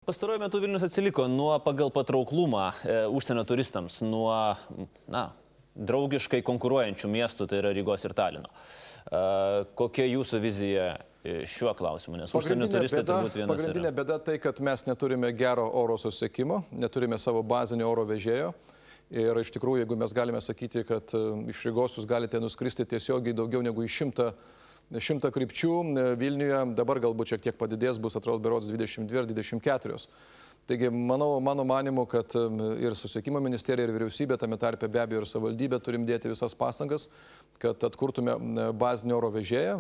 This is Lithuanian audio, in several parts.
Pastaruoju metu Vilnius atsiliko pagal patrauklumą užsienio turistams nuo draugiškai konkuruojančių miestų, tai yra Rygos ir Talino. Kokia jūsų vizija šiuo klausimu? Nes užsienio turistai turbūt vienas yra. Pagrindinė bėda tai, kad mes neturime gero oro susisiekimo, neturime savo bazinio oro vežėjo. Ir iš tikrųjų, jeigu mes galime sakyti, kad iš Rygos jūs galite nuskristi tiesiogiai daugiau negu į 100 krypčių Vilniuje, dabar galbūt šiek tiek padidės, bus atrodo berods 22 ar 24. Taigi, mano manimu, kad ir susisiekimo ministerija, ir vyriausybė, tame tarpe be abejo ir savivaldybė, turim dėti visas pastangas, kad atkurtume bazinį oro vežėją,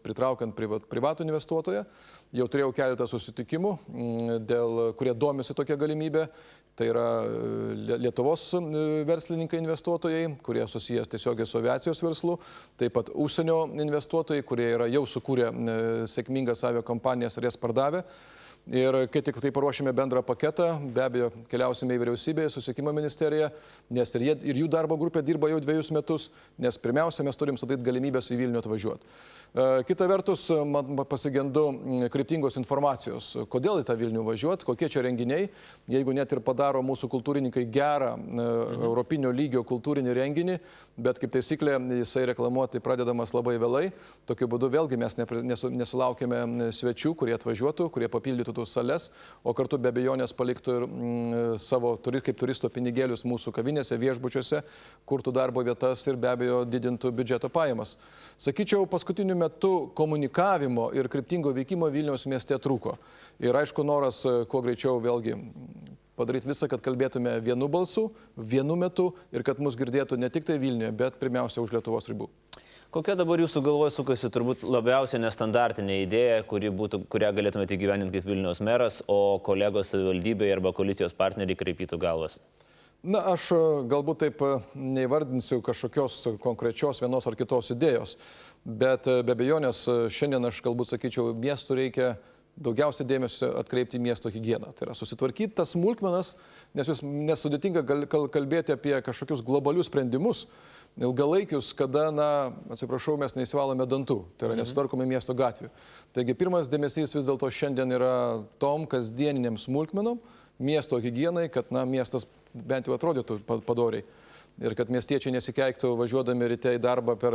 pritraukiant privatų investuotoją. Jau turėjau keletą susitikimų, kurie domisi tokia galimybė. Tai yra Lietuvos verslininkai investuotojai, kurie susijęs tiesiogiai su aviacijos verslu, taip pat užsienio investuotojai, kurie yra jau sukūrę sėkmingas aviakompanijas ir jas pardavę. Ir kai tik tai paruošime bendrą paketą, be abejo, keliausime į vyriausybę, susisiekimo ministeriją, nes ir jų darbo grupė dirba jau 2 metus, nes pirmiausia, mes turim sudaryti galimybės į Vilnių atvažiuoti. Kita vertus, man pasigendu kryptingos informacijos, kodėl į tą Vilnių važiuoti, kokie čia renginiai, jeigu net ir padaro mūsų kultūrininkai gerą europinio lygio kultūrinį renginį, bet kaip taisyklė jisai reklamuoti pradedamas labai vėlai. Tokiu būdu vėlgi mes nesulaukėme svečių, kurie atvažiuotų, kurie papildytų tų sales, o kartu be abejonės paliktų ir savo kaip turisto pinigėlius mūsų kavinėse, viešbučiuose, kurtų darbo vietas ir be abejo didintų biudžeto pajamas. Sakyčiau, paskutiniu metu komunikavimo ir kryptingo veikimo Vilniaus mieste trūko. Ir aišku, noras kuo greičiau vėlgi padaryti visą, kad kalbėtume vienu balsu, vienu metu ir kad mus girdėtų ne tik tai Vilniuje, bet pirmiausia už Lietuvos ribų. Kokia dabar jūsų galvoje sukasi turbūt labiausiai nestandartinė idėja, kurią galėtumėte įgyvendinti kaip Vilniaus meras, o kolegos savivaldybėje arba koalicijos partneriai kreipytų galvas? Na, aš galbūt taip neįvardinsiu kažkokios konkrečios vienos ar kitos idėjos, bet be abejonės šiandien aš galbūt sakyčiau, miestų reikia daugiausia dėmesio atkreipti į miesto higieną. Tai yra susitvarkyti tas smulkmenas, nes jūs nesudėtinga kalbėti apie kažkokius globalius sprendimus, ilgalaikius, kada, atsiprašau, mes neįsivalome dantų, tai yra nesutvarkome miesto gatvių. Taigi pirmas dėmesys vis dėlto šiandien yra tom kasdieniniam smulkmenom, miesto higienai, kad miestas bent jau atrodytų padoriai. Ir kad miestiečiai nesikeiktų važiuodami ryte į darbą per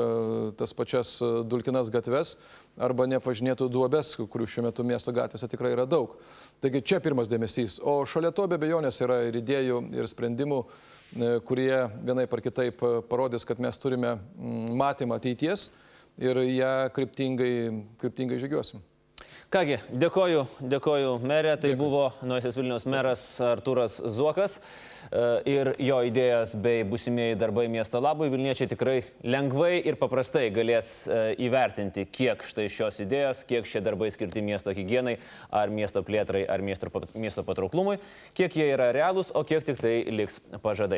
tas pačias dulkinas gatves arba nepažinėtų duobes, kurių šiuo metu miesto gatvėse tikrai yra daug. Taigi čia pirmas dėmesys. O šalia to be abejonės yra ir idėjų, ir sprendimų, kurie vienaip ar kitaip parodys, kad mes turime matymą ateities ir ją kryptingai žygiuosim. Kągi, dėkoju merė, tai buvo Naujosios Vilniaus meras Artūras Zuokas ir jo idėjas bei būsimieji darbai miesto labui. Vilniečiai tikrai lengvai ir paprastai galės įvertinti, kiek štai šios idėjos, kiek šie darbai skirti miesto higienai, ar miesto plėtrai, ar miesto patrauklumui, kiek jie yra realūs, o kiek tik tai liks pažadai.